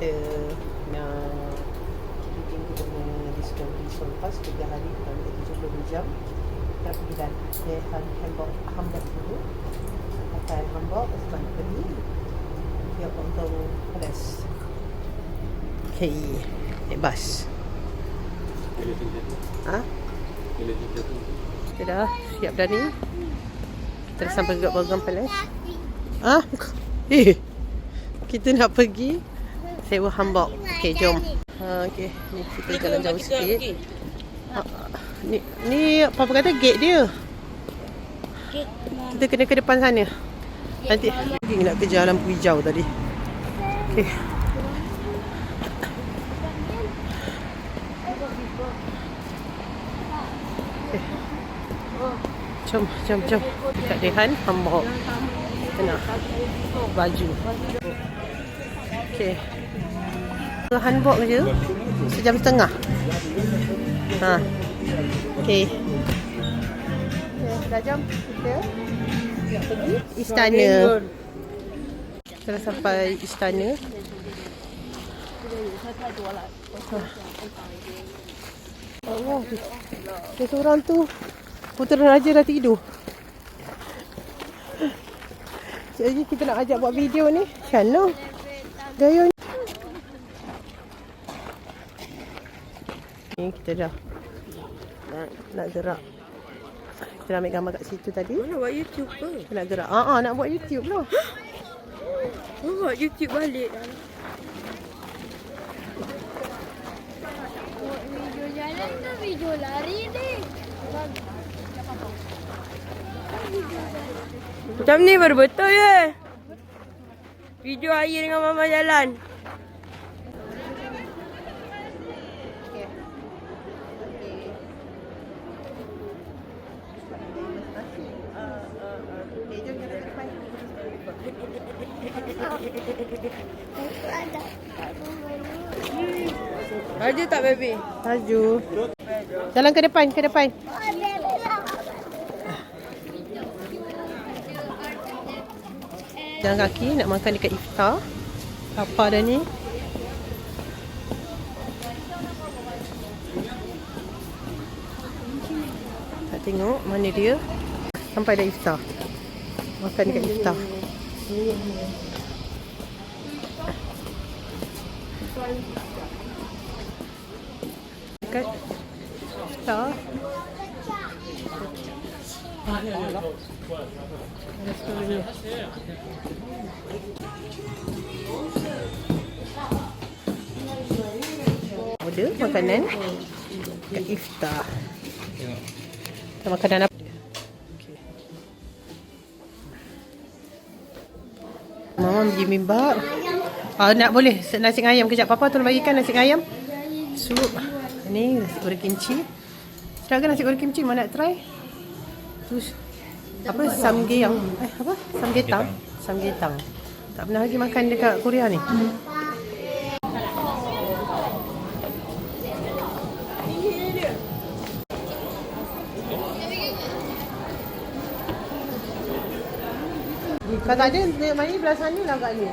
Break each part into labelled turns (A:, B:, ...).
A: kita nak bikin kita punya Discovery Soul Pass 3 hari kurang lebih 70 jam. Kita pergi dah Hamburg dulu. Akan Hamburg sebab nak pergi dia untuk Paris. Okay, naik bas. Kita dah siap dah ni. Kita dah sampai dekat program Paris. Kita nak pergi sewa Hamburg. Okay, jom. Okay, ni kita jalan jauh sikit. Ni apa kata gate dia. Kita kena ke depan sana. Nanti nak kejar lampu hijau tadi. Okay. Jom. Dekat Dehan, Hamburg. Kita nak baju. Okay. Ke Hamburg je, sejam setengah. Okay. Dah jam kita pergi istana. Kita dah sampai istana. Allah, ada seorang tu Putera Raja dah tidur. Jadi kita nak ajak buat video ni. Macam gaya ni. Ni kita dah nak gerak. Kita nak ambil gambar kat situ tadi.
B: Nak buat YouTube ke?
A: Kita nak gerak. Nak buat YouTube lah.
B: Buat YouTube balik dah.
C: Buat video jalan ke video lari ni?
B: Macam ni baru betul ya. Video air dengan mama jalan. Laju tak baby?
A: Laju. Jalan ke depan, Jalan kaki nak makan dekat iftar. Lapar dah ni. Nak tengok mana dia. Sampai dah iftar. Makan dekat iftar. Dekat iftar. Order makanan kat iftar. Makanan apa? Okay. Mama beli mimbak. Nak boleh nasi ayam kejap. Papa tolong bagikan nasi ayam. Sup. Ni nasi goreng kimchi. Silakan nasi goreng kimchi. Mana nak try? Terus apa samgyang? Apa? Samgyetang. Tak pernah lagi makan dekat Korea ni. Kalau tak ada, mari belah sana lah kat ni.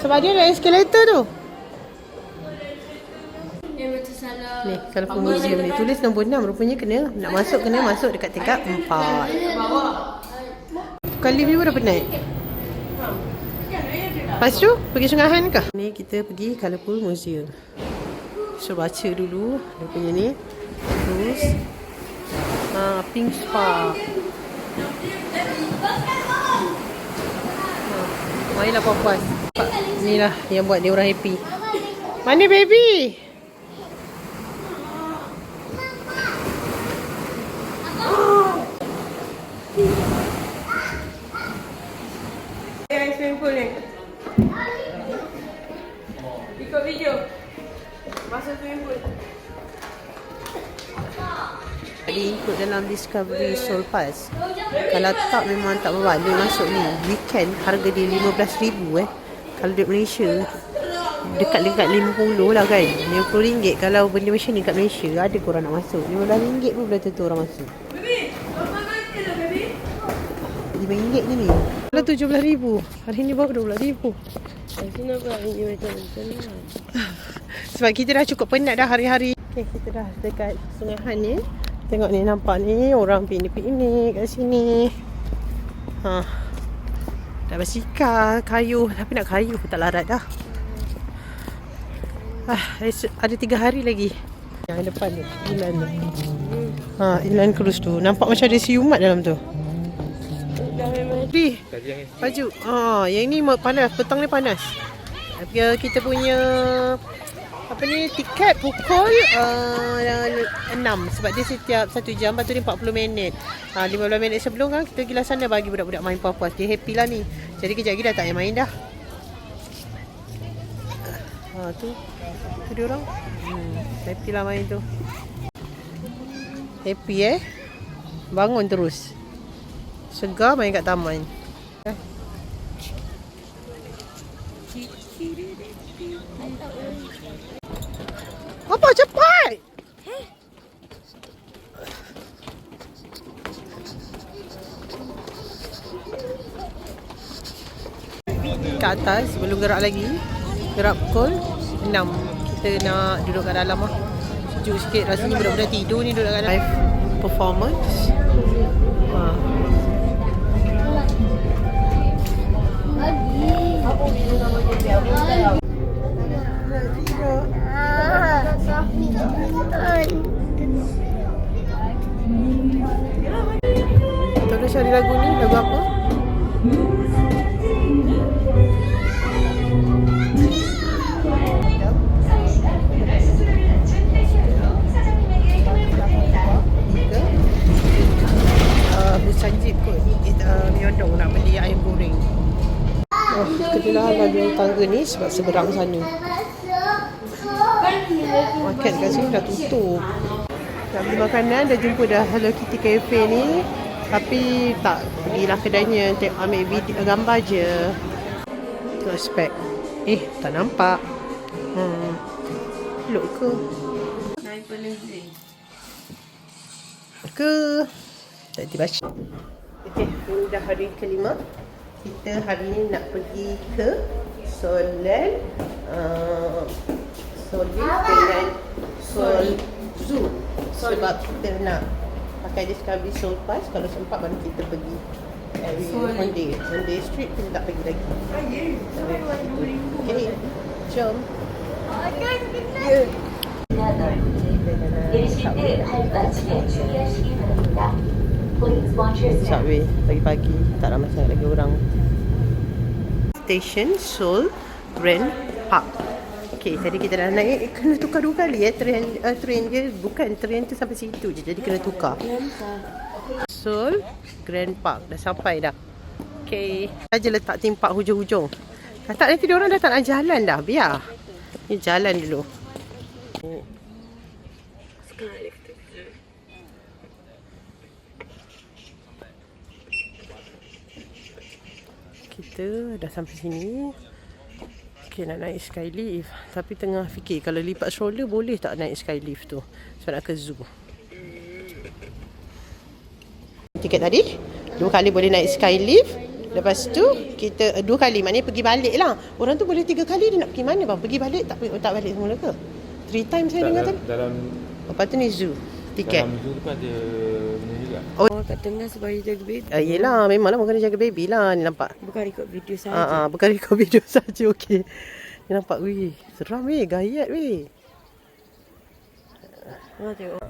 A: Sebab dia ada eskalator tu. Ni, Colourful Museum ni. Tulis nombor 6. Rupanya nak masuk dekat tingkat 4. Kali ni berapa naik? Lepas tu, pergi Sungai Han kah? Ni kita pergi Colourful Museum. So, baca dulu. Dia punya ni. Terus. Pink Spa. Marilah puas-puas. Inilah yang buat dia orang happy. Mana baby?
B: Swimming pool ni. Ikut video. Masuk swimming pool.
A: Jadi ikut dalam Discovery Soul Pass. Kalau tak memang tak berbaloi masuk ni. Weekend harga dia RM15,000 Kalau duit Malaysia dekat 50 lah kan. RM50 kalau benda macam ni kat Malaysia ada korang nak masuk. RM15 pun belum tentu orang masuk. RM5 je ni. Kalau RM17,000. Hari ni baru RM12,000.
B: Sini apa nak pergi macam-macam lah.
A: Sebab kita dah cukup penat dah hari-hari. Okay, kita dah dekat Sungai Han ni. Tengok ni, nampak ni orang piknik-piknik kat sini. Dah bersikal, kayu. Tapi nak kayu pun tak larat dah. Ada 3 hari lagi. Yang depan ni, Ilan tu. Ilan cruise tu. Nampak macam ada siumat dalam tu. Di baju. Yang ni panas. Petang ni panas. Kita punya tiket pukul 6. Sebab dia setiap 1 jam. Lepas tu dia 40 minit. 15 minit sebelum kan kita pergi lah sana bagi budak-budak main puas-puas. Dia happy lah ni. Jadi kejap lagi dah tak payah main dah. Tu dia orang. Happy lah main tu. Happy bangun terus. Segar main kat taman. Apa cepat? Kat atas belum gerak lagi. Gerak pukul 6. Kita nak duduk kat dalam lah. Sejuk sikit. Rasanya budak-budak tidur ni duduk kat dalam. Live performance. Tolong cari lagu ni. Lagu apa? Sanjib kot. Miondong nak beli ayam goreng. Kebetulan lagu tangga ni sebab seberang sana. Market kat sini dah tutup. Nak beli makanan, dah jumpa dah Hello Kitty Cafe ni. Tapi tak pergilah kedainya. Ambil video, gambar je. Tengok spek. Tak nampak. Elok ke? Tak dibaca. Okay, ini dah hari kelima. Kita hari ni nak pergi ke Solen dengan Sol Zoo. Sebab kita nak pakai Discovery Soul Pass. Kalau sempat baru kita pergi Monday Street kita tak pergi lagi. Okay, jom. Subway pagi-pagi tak ramai sangat lagi orang. Station Seoul Grand Park. Okay, tadi kita dah naik. Kena tukar 2 kali train dia. Bukan train tu sampai situ je. Jadi kena tukar. Seoul Grand Park. Dah sampai dah. Okay, saja letak theme park hujung-hujung. Tak, nanti diorang dah tak nak jalan dah. Biar ni jalan dulu. Kita dah sampai sini. Okay, nak naik skylift. Tapi tengah fikir kalau lipat stroller boleh tak naik skylift tu. Sebab nak ke zoo. Tiket tadi 2 kali boleh naik skylift. Lepas tu kita 2 kali, maknanya pergi balik lah. Orang tu boleh 3 kali. Dia nak pergi mana bang? Pergi balik tak balik semula ke? 3 times saya dengar tadi. Lepas tu ni zoo. Tiket dalam zoo tu pun ada benda juga. Kat tengah sebab dia jaga baby. Yelah, memanglah bukan dia jaga baby lah. Ni nampak. Bukan rekod video saja. Bukan rekod video saja. Okey. Ni nampak, weh, seram weh, gayat weh. Tengok.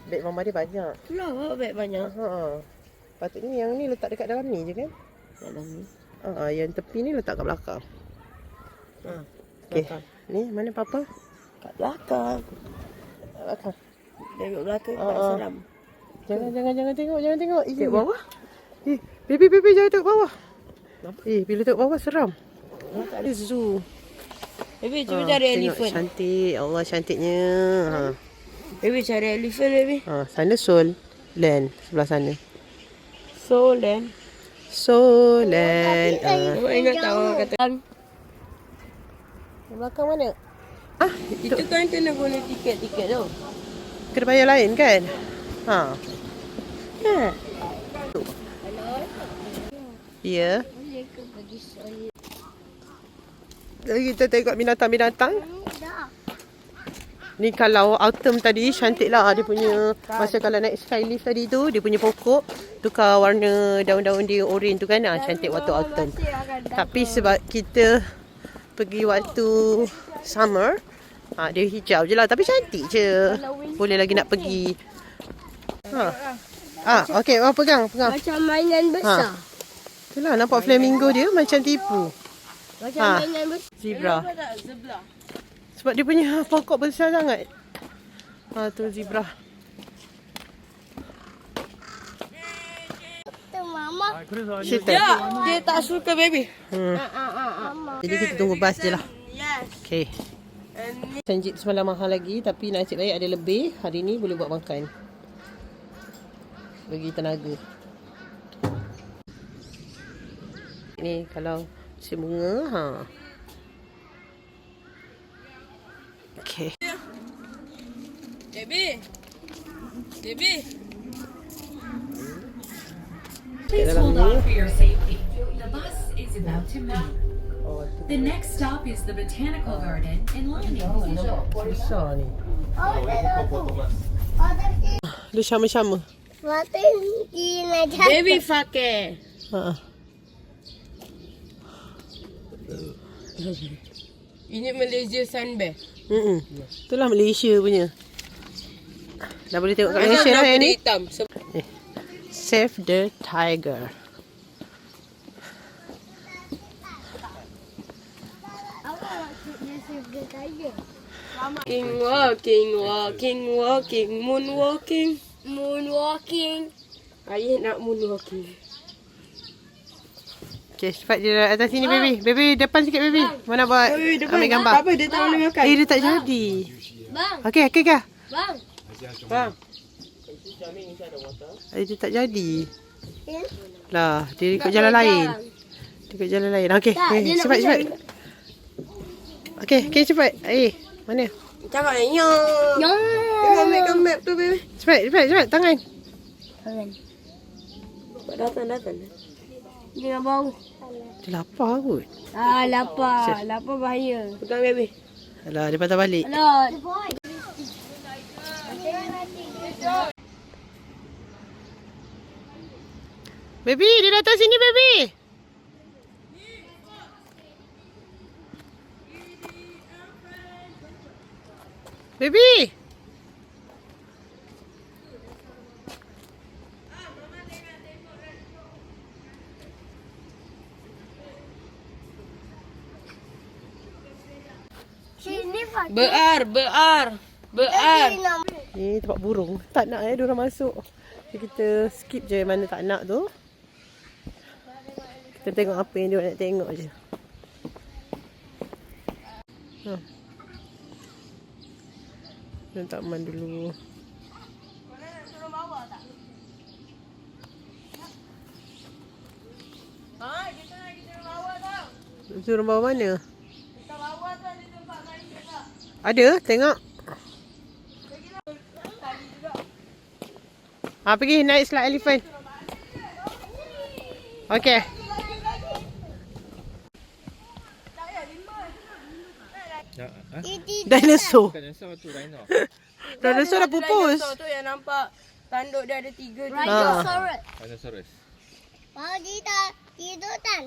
A: Beg mama dia banyak. Itulah beg banyak. Patutnya yang ni letak dekat dalam ni je kan? Dalam ni. Yang tepi ni letak kat belakang. Okey. Ni mana papa? Kat belakang. Belakang. Tengok belakang tak seram. Jangan tengok. Tengok bawah. Baby jangan tengok bawah. Bila tengok bawah seram. Ini zoo. Baby cuba cari elephant. Cantik. Allah cantiknya. Baby cari elephant baby. Sana Seoul Land sebelah sana. Seoul Land. Ingat tak orang kata. Belakang mana? Itu kan kena guna tiket tu. Kena bayar lain kan? Ya. Kita tengok binatang-binatang.
C: Dah.
A: Ni kalau autumn tadi cantik lah dia punya. Masa kalau naik skylift tadi tu, dia punya pokok tukar warna daun-daun dia orange tu kan. Cantik waktu autumn. Tapi sebab kita pergi waktu summer, dia hijau je lah. Tapi cantik je. Boleh lagi nak pergi. Okey, pegang.
C: Macam mainan besar.
A: Itulah nampak flamingo dia macam tipu.
C: Macam mainan besar.
A: Zebra. Sebab dia punya pokok besar sangat. Tu zebra.
C: Tu mama.
A: Cerita.
B: Dia tak suka baby.
A: Jadi kita tunggu bas je lah. Okay. Sanjip semalam mahal lagi. Tapi nasib baik ada lebih. Hari ni boleh buat makan. Bagi tenaga. Ni kalau si bunga. Okay.
B: Baby.
D: Please hold on for your safety. The bus is about to move. The next stop is the Botanical Garden in London.
A: Besar ni.
C: Tapi
A: Dia sama-sama.
C: mati kena jatuh.
B: Baby pakai. Ini Malaysia Sunbear.
A: Itulah Malaysia punya. Dah boleh tengok kat Malaysia lah yang ni.
B: Hitam.
A: Save the tiger.
C: Apa maksudnya save the tiger?
B: Walking, moonwalking.
C: Moonwalking.
B: Ayah nak moonwalking.
A: Okay, cepat je atas sini baby. Baby depan sikit baby. Mana buat ambil gambar.
B: Apa dia tak boleh makan?
A: Dia tak jadi.
C: Bang,
A: Okey, kah?
C: bang.
B: Bang.
A: Dia tak jadi. Lah, dia ikut jalan lain. Dia ikut jalan lain. Okey, cepat. Okey, cepat. Mana?
B: Cakap ya.
C: Yang.
B: Tengok ambil map tu baby.
A: Cepat. Tangan.
B: Datang.
C: Jangan bau.
A: Dia lapar kot.
C: Lapar. Lapar bahaya.
B: Pegang baby.
A: Alah, dia patah balik.
C: Alah.
A: Baby, dia datang sini baby. Baby.
C: Sini Pak.
B: Bear.
A: Ni tempat burung. Tak nak diorang masuk. Jadi kita skip je mana tak nak tu. Kita tengok apa yang diorang nak tengok je. Kita taman dulu. Suruh bawa mana? Ada, tengok. Pergi naik slide elephant. Okey. Dinosaur. Dinosaur dah pupus.
B: Dinosaur tu yang nampak tanduk dia ada 3 je.
C: Rhinoceros.
E: Rhinoceros.
C: Mau kita tidur kan?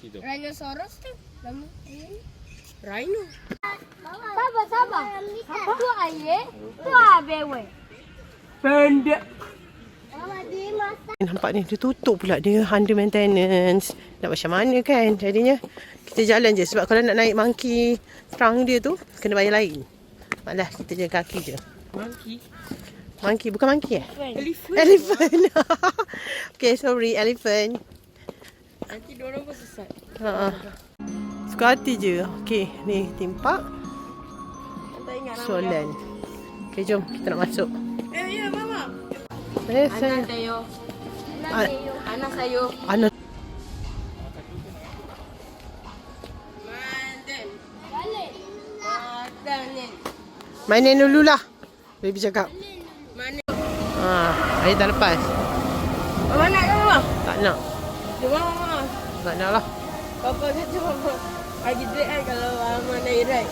E: Tidur.
C: Rhinoceros tu. Nama.
B: Rhino.
C: Sabar. Tu ayah. Tu abewe.
B: Pendek.
C: Mama dia masak.
A: Nampak ni dia tutup pula, dia under maintenance. Nak macam mana kan? Jadinya kita jalan je sebab kalau nak naik monkey trunk dia tu kena bayar lain. Malah kita jalan kaki je. Monkey bukan monkey Elephant. Okay, sorry, elephant.
B: Nanti diorang pun sesat.
A: Suka hati je. Okay, ni theme park
B: Tak ingat nama
A: Solan. Okay, jom kita nak masuk.
B: Ya, mama.
A: Saya
B: Tayo.
C: Nanti
B: Anak sayo.
A: Anak
B: Madan.
A: mainin dulu lah. Baby cakap.
B: Mana?
A: Air dah lepas.
B: Mama nak ke mama?
A: Tak nak.
B: Jom mama.
A: Tak nak lah.
B: Papa kata mama. Bagi duit kan kalau Mama naik ride.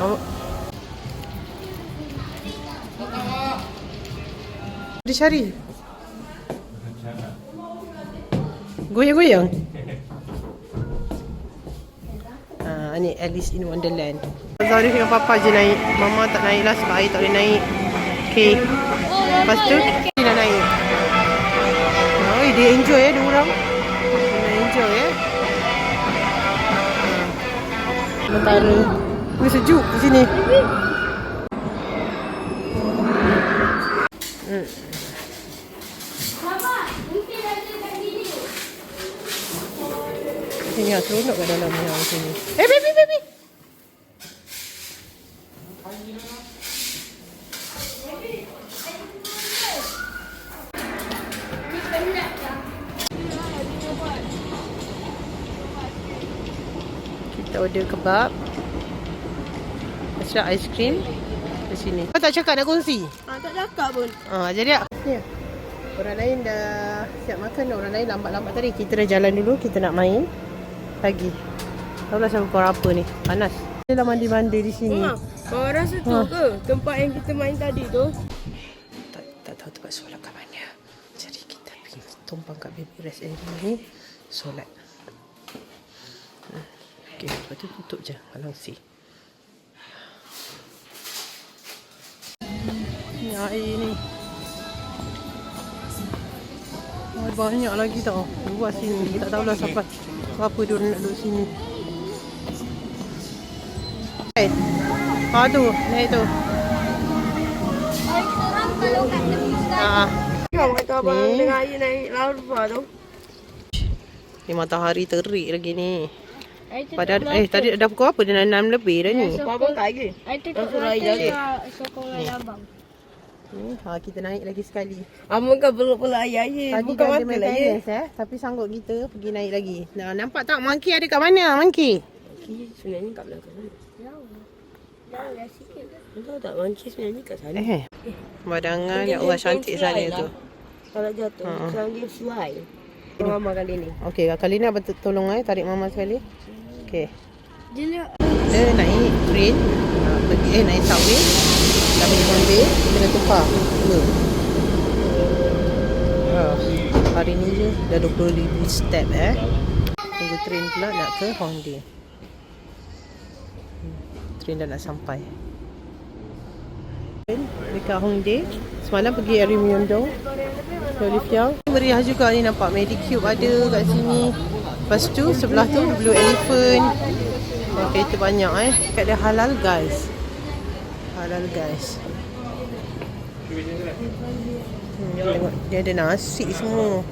A: Oh. Dia cari. Goyang-goyang. Ni Alice in Wonderland. Zarif dengan Papa je naik. Mama tak naik lah sebab air tak boleh naik. Okay. Lepas tu dia nak naik. Oh, dia enjoy dia orang. Dia enjoy sementara. Sejuk di sini. Sini seronok kat dalam ni sini. Baby. Kita order kebab. Lepas tu aiskrim di sini. Kau tak cakap nak kongsi?
B: Tak cakap pun.
A: Jadi ya. Orang lain dah siap makan, orang lain lambat-lambat tadi. Kita dah jalan dulu, kita nak main pagi. Tahu lah siapa korang apa ni? Panas. Dia dah mandi-mandi di sini.
B: Kau rasa tu ke tempat yang kita main tadi tu?
A: Tak tahu tempat solat kat mana. Jadi kita pergi tumpang kat baby rest area ni. Solat. Okay, lepas tu tutup je. Halang si. Ni air ni. Banyak lagi tau. Luas sini. Tak tahulah sampai apa dia nak duduk sini. Tu. Naik tu.
C: Orang kalau kat tepi sekali.
B: Kau kata abang dengan air naik larva tu.
A: Ni matahari terik lagi ni. Padahal tadi dah pukul apa? Dah 6 lebih dah ni.
B: Abang tak lagi.
C: Air tutup mata sokong abang.
A: Kita naik lagi sekali.
B: Abang kan peluk-peluk air-air.
A: Tadi
B: Bukan
A: dah ada
B: mata
A: main
B: lah ya.
A: balance tapi sanggup kita pergi naik lagi. Nah, nampak tak monkey ada kat mana? Monkey.
B: Sebenarnya kat belakang sana.
C: Jauh dah sikit.
B: Tahu tak monkey sebenarnya kat sana.
A: Badangan ya Allah cantik sana tu.
B: Kalau jatuh, sekarang dia fly. Mama kali ni.
A: Okey, kali ni abang tolong tarik mama sekali. Okey.
C: Dia
A: Dia naik train, pergi naik subway. Kami ambil, kita dah tukar. Hari ni je dah 20,000 step Tunggu train pula nak ke Hongdae. Train dah nak sampai. Dekat Hongdae. Semalam pergi Area Myeongdong. Olivia. Meriah juga ni, nampak Medicube ada kat sini. Lepas tu sebelah tu Blue Elephant. Kereta banyak Kat dia halal guys. Halal guys. Tengok dia ada nasi semua.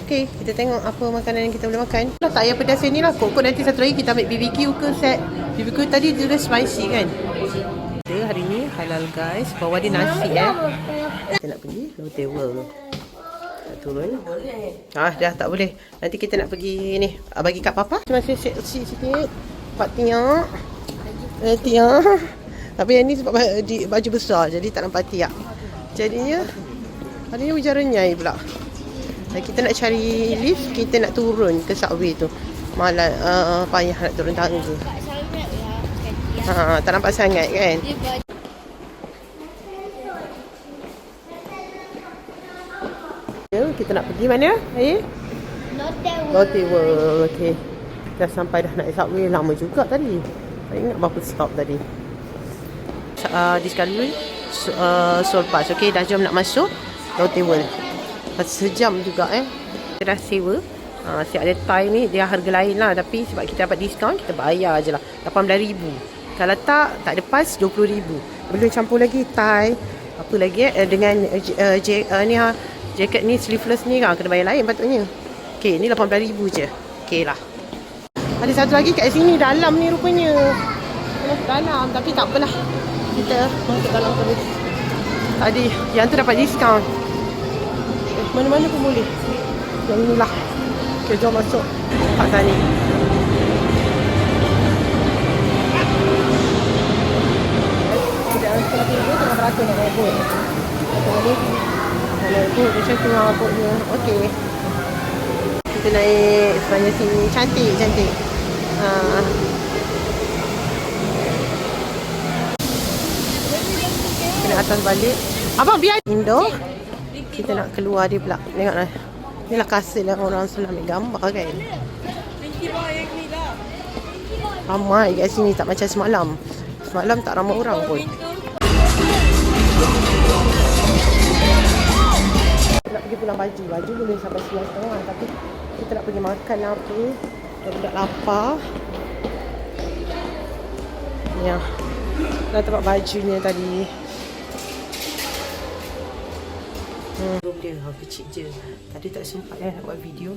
A: Okay, kita tengok apa makanan yang kita boleh makan. Tak payah pedas ni lah. Kok nanti satu lagi kita ambil BBQ ke set. BBQ tadi dia dah spicy kan. Dia hari ni halal guys. Bawa dia nasi Kita nak pergi Lotte World. Tak turun. Dah tak boleh. Nanti kita nak pergi ni. Bagi kat Papa. Masih sikit. Pak tiak. Tiak. Tapi yang ni sebab baju besar. Jadi tak nampak tiak. Jadinya hari ni hujan renyai pula. Dan kita nak cari lift. Kita nak turun ke subway tu. Malah payah nak turun tangga. Tak nampak sangat kan. Kita nak pergi mana? Lotte World. Okay. Dah sampai dah naik subway. Lama juga tadi. Tak ingat berapa stop tadi. Di sekali Seoul Pass. Okay, dah jom nak masuk Lotte World. Sejam juga Kita dah sewa. Siap ada Thai ni dia harga lain lah. Tapi sebab kita dapat diskaun, kita bayar je lah 18,000. Kalau tak ada pas 20,000. Belum campur lagi Thai. Apa lagi dengan jaket ni sleeveless ni kan kena bayar lain patutnya. Okay, ni 18,000 je. Okay lah. Ada satu lagi kat sini dalam ni rupanya. Dalam tapi tak apalah. Kita masuk dalam terus. Tadi yang tu dapat diskaun. Mana-mana pun boleh. Yang ni lah. Okay, jom masuk tempat tadi. Kita tengah beratur nak rebut. Kita ni nak rebut. Dia cakap tengah rebutnya. Okay. Kita naik sepanjang sini. Cantik, cantik. Kita nak atas balik. Abang biar indoor. Kita nak keluar dia pula. Tengoklah. Inilah kasih lah orang selalu ambil gambar kan. Ramai kat sini, tak macam semalam. Semalam tak ramai orang pun. Nak pergi pulang baju. Baju boleh sampai 9:30. Tapi kita nak pergi makan apa. Kita dah lapar. Ya. Dah tempat bajunya tadi. Belum dia, kecil je. Tadi tak sempat nak buat video.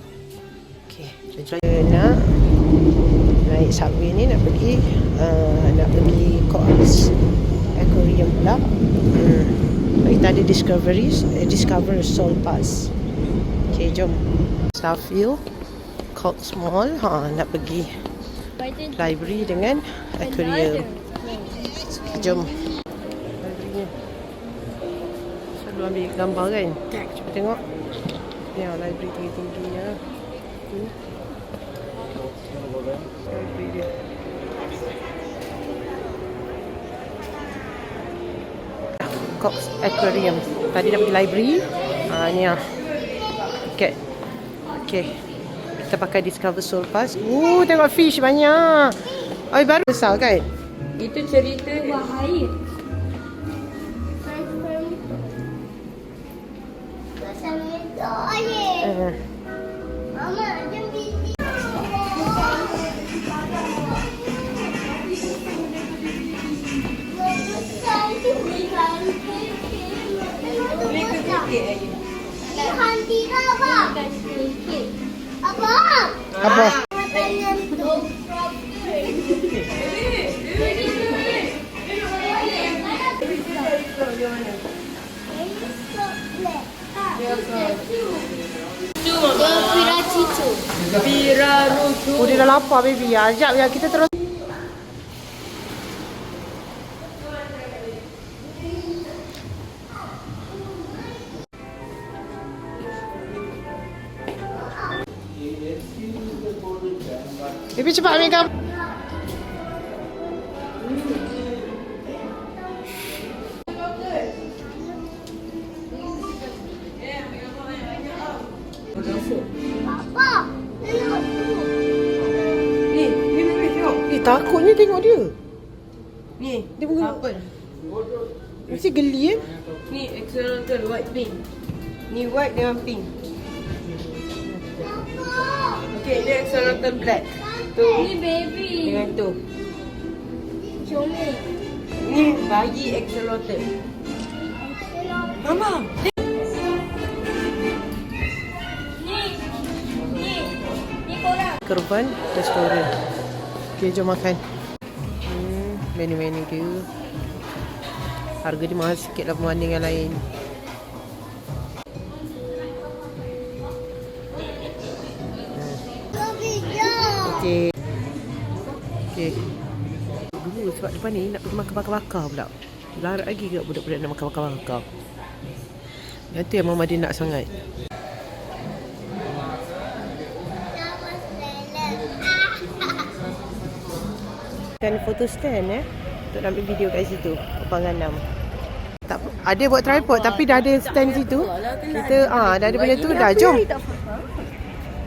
A: Okay, kita nak naik subway ni nak pergi Cox Aquarium pula. Kita ada Discover Soul Pass. Okay, jom. Starfield, Cox Mall. Nak pergi library dengan aquarium. Okay, jom. Selalu ambil gambar kan. Cuba tengok. Ya, library tinggi-tingginya. Library dia. Cox Aquarium. Tadi dah pergi library. Ni lah. Tiket. Okay. Kita pakai Discover Soul Pass. Tengok fish banyak. Baru besar kan?
B: Itu cerita
C: Bahaya. Mama, jom bici.
A: Apa? Dia dah lapar baby. Ajak ya kita terus. Baby cepat ambil gambar. Takutnya tengok dia.
B: ni.
A: Dia bunga
B: Apa?
A: mesti geli kan?
B: Ni axolotl white pink. Ni white dengan pink. Okay, ni axolotl black. Tu
C: Ni baby.
B: dengan tu.
C: Comel.
B: Ni bayi axolotl. Mama.
C: Ni korang.
A: Korban restoran. Okay, jom makan. Menu-menu dia. Harga dia mahal sikit lah berbanding yang lain. Okay. Okay. Dulu sebab depan ni nak pergi makan bakar-bakar pula. Larat lagi ke budak-budak nak makan bakar-bakar. Yang tu yang Mama dia nak sangat. Kan photo stand untuk ambil video kat situ. Pangan 6. Tak ada buat tripod tapi dah ada stand situ. Kita dah ada benda tu dah. Jom.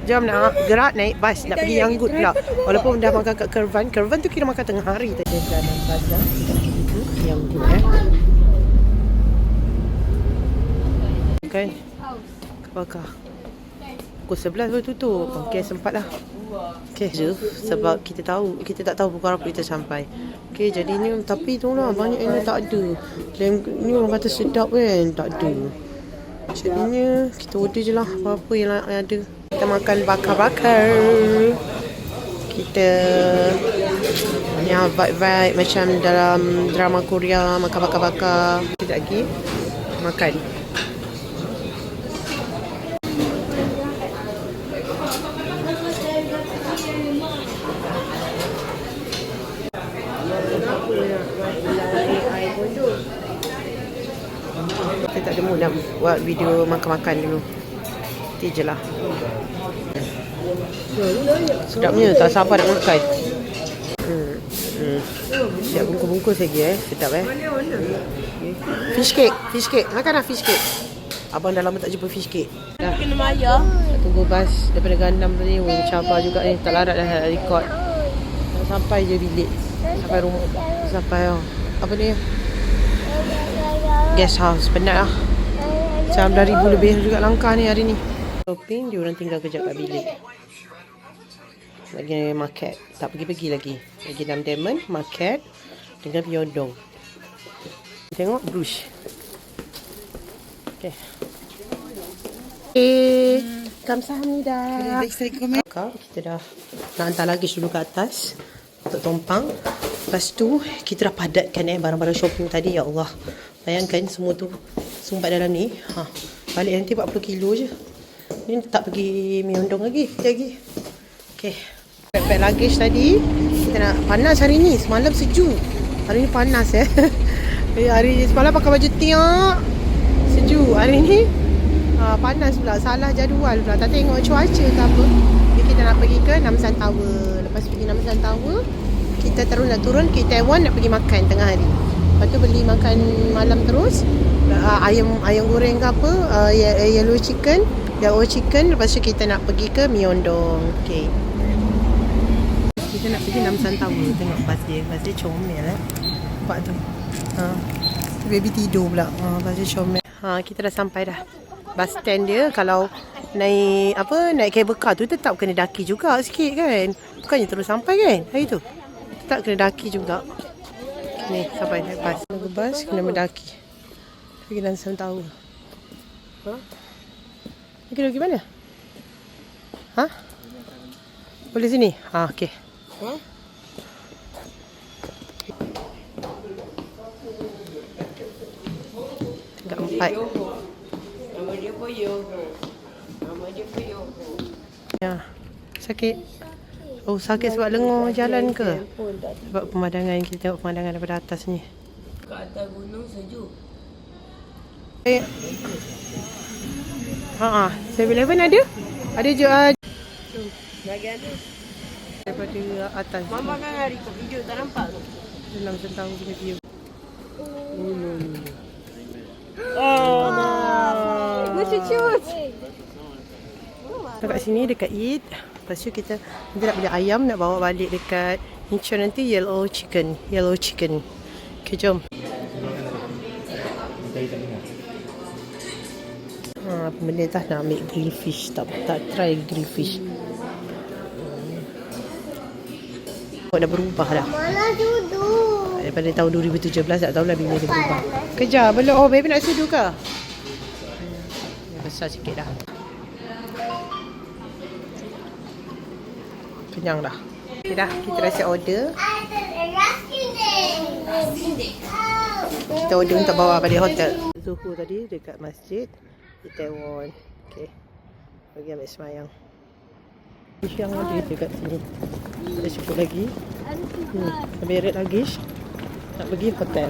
A: Jom nak gerak naik bas nak pergi Yanggut pula. Walaupun dah makan kat Kervan. Kervan tu kira makan tengah hari tadi. Dalam bazar Yanggut kan. Bakar. Pukul 11 baru tutup. Okey, sempat lah. Okey je sebab kita tak tahu pukul apa kita sampai. Okey, jadinya tapi itulah banyak yang tak ada. Ni orang kata sedap kan, tak ada. Jadinya kita order je lah apa-apa yang ada. Kita makan bakar-bakar. Kita vibe macam dalam drama Korea, makan bakar-bakar. Sekejap lagi makan. Kita tak ada mood nak buat video makan-makan dulu. Nanti je lah. Sedapnya, tak sabar nak makan. Siap bungkus-bungkus lagi sedap Fish cake, makan lah fish cake. Abang dah lama tak jumpa fish cake. Dah
B: Kena maya.
A: tunggu bas daripada Gandam tadi. Cabar juga ni, tak larat dah record. Sampai je bilik. Sampai rumah. Sampai apa ni? Guest house, penat lah. Macam 2,000 lebih juga langkah ni hari ni. Shopping, dia orang tinggal kejap kat bilik. Lagi market, tak pergi-pergi lagi. Lagi dalam Diamond, market dengan Pyodong. Tengok brush. Okay. Kamsahamnida. Kita dah nak hantar luggage dulu ke atas untuk tumpang. Lepas tu kita dah padatkan barang-barang shopping tadi. Ya Allah, bayangkan semua tu sumbat dalam ni. Balik nanti 40 kilo je. Ni tak pergi Myeongdong lagi. Okay. Pack luggage tadi. Kita nak panas hari ni. Semalam sejuk. Hari ni panas hari semalam pakai baju tiak. Sejuk. Hari ni panas pula. Salah jadual pula. Tak tengok cuaca ke apa. Jadi kita nak pergi ke Namsan Tower. Lepas pergi Namsan Tower, kita terus nak turun ke Taiwan nak pergi makan tengah hari. Lepas tu beli makan malam terus. Ayam goreng ke apa. Yellow chicken. Lepas tu kita nak pergi ke Myeongdong. Okay. Kita nak pergi Namsan Tower. Tengok bas dia comel nampak tu. Baby tidur pula. Bas dia comel. Kita dah sampai dah. Bus stand dia kalau naik cable car tu tetap kena daki juga sikit kan. Bukannya terus sampai kan hari tu. Tetap kena daki juga. Ni sampai naik bas. Tunggu bas kena mendaki. Pergi Namsan Tower. Ni kena pergi mana? Boleh sini? Okey. Tingkat 4. Ya, sakit. Oh, sakit sebab lengur jalan ke? Sebab pemandangan, kita tengok pemandangan daripada atas ni.
B: Kat atas gunung sejuk.
A: 7-Eleven ada? Ada je.
B: Lagi ada.
A: Daripada atas.
B: Mama kan hari kat video tak nampak tu.
A: Dalam sentang punya view.
B: Macam cute.
A: Dekat sini dekat Eid. Lepas tu kita nak beli ayam nak bawa balik dekat Incheon nanti yellow chicken. Okay, jom. Pemerintah nak ambil grill fish. Tak try grill fish. Dah berubah dah.
C: Mana duduk?
A: Daripada tahun 2017 tak tahulah bila dia berubah. Kejar belum. Oh, baby nak sudu ke? Besar sikit dah. Kenyang dah. Okay dah, kita dah siap order. Kita order untuk bawa balik hotel. Zuhur tadi dekat masjid di Taiwan. Okay. Pergi ambil semayang. Yang ada dekat sini. Kita cukup lagi. Beret luggage. Nak pergi hotel.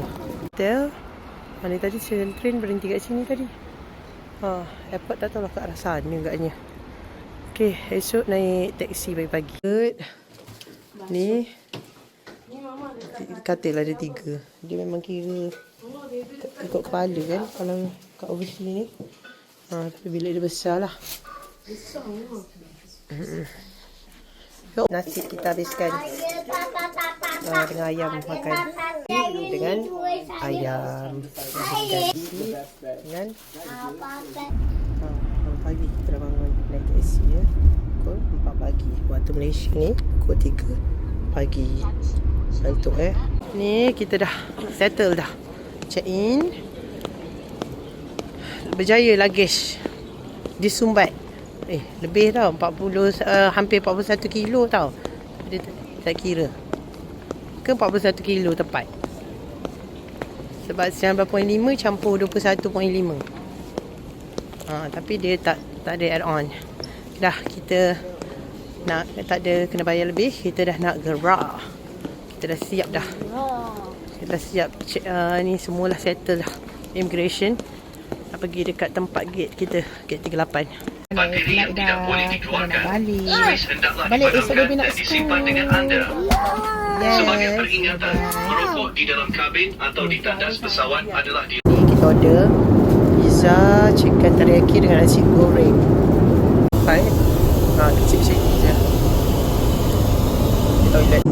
A: Ni tadi train berhenti kat sini tadi. Airport tak tahu lah kat arah sana agaknya. Okay, esok naik taksi pagi-pagi. Ni katil ada 3. Dia memang kira ikut kepala kan kalau kat overseas ni. Tapi bilik dia besar lah. Nasi kita habiskan dengan ayam makan. Dengan ayam dengan pagi kita dah bangun naik taksi pukul 4 pagi. Waktu Malaysia ni pukul 3 pagi. Ngantuk Ni kita dah settle dah. Check in. Berjaya luggage disumbat. Lebih tau, 40 hampir 41 kilo tau. Dia tak kira. Ke 41 kilo tepat. Sebab 19.5 campur 21.5. Tapi dia tak ada add on. Dah kita nak tak ada kena bayar lebih, kita dah nak gerak. Kita dah siap dah. Kita dah siap ni semualah settle dah. Immigration nak pergi dekat tempat gate kita, gate 38.
E: Bateri yang tidak boleh dikeluarkan.
A: Balik.
E: Suis hendaklah
A: Balik, esok
E: dipadamkan
A: baby nak
E: dan disimpan dengan anda.
A: Yes.
E: Sebagai peringatan, merokok di dalam kabin atau di tandas pesawat adalah di
A: Ni kita order pizza chicken teriyaki dengan nasi goreng. Baik. Kecil-kecil je. Toilet.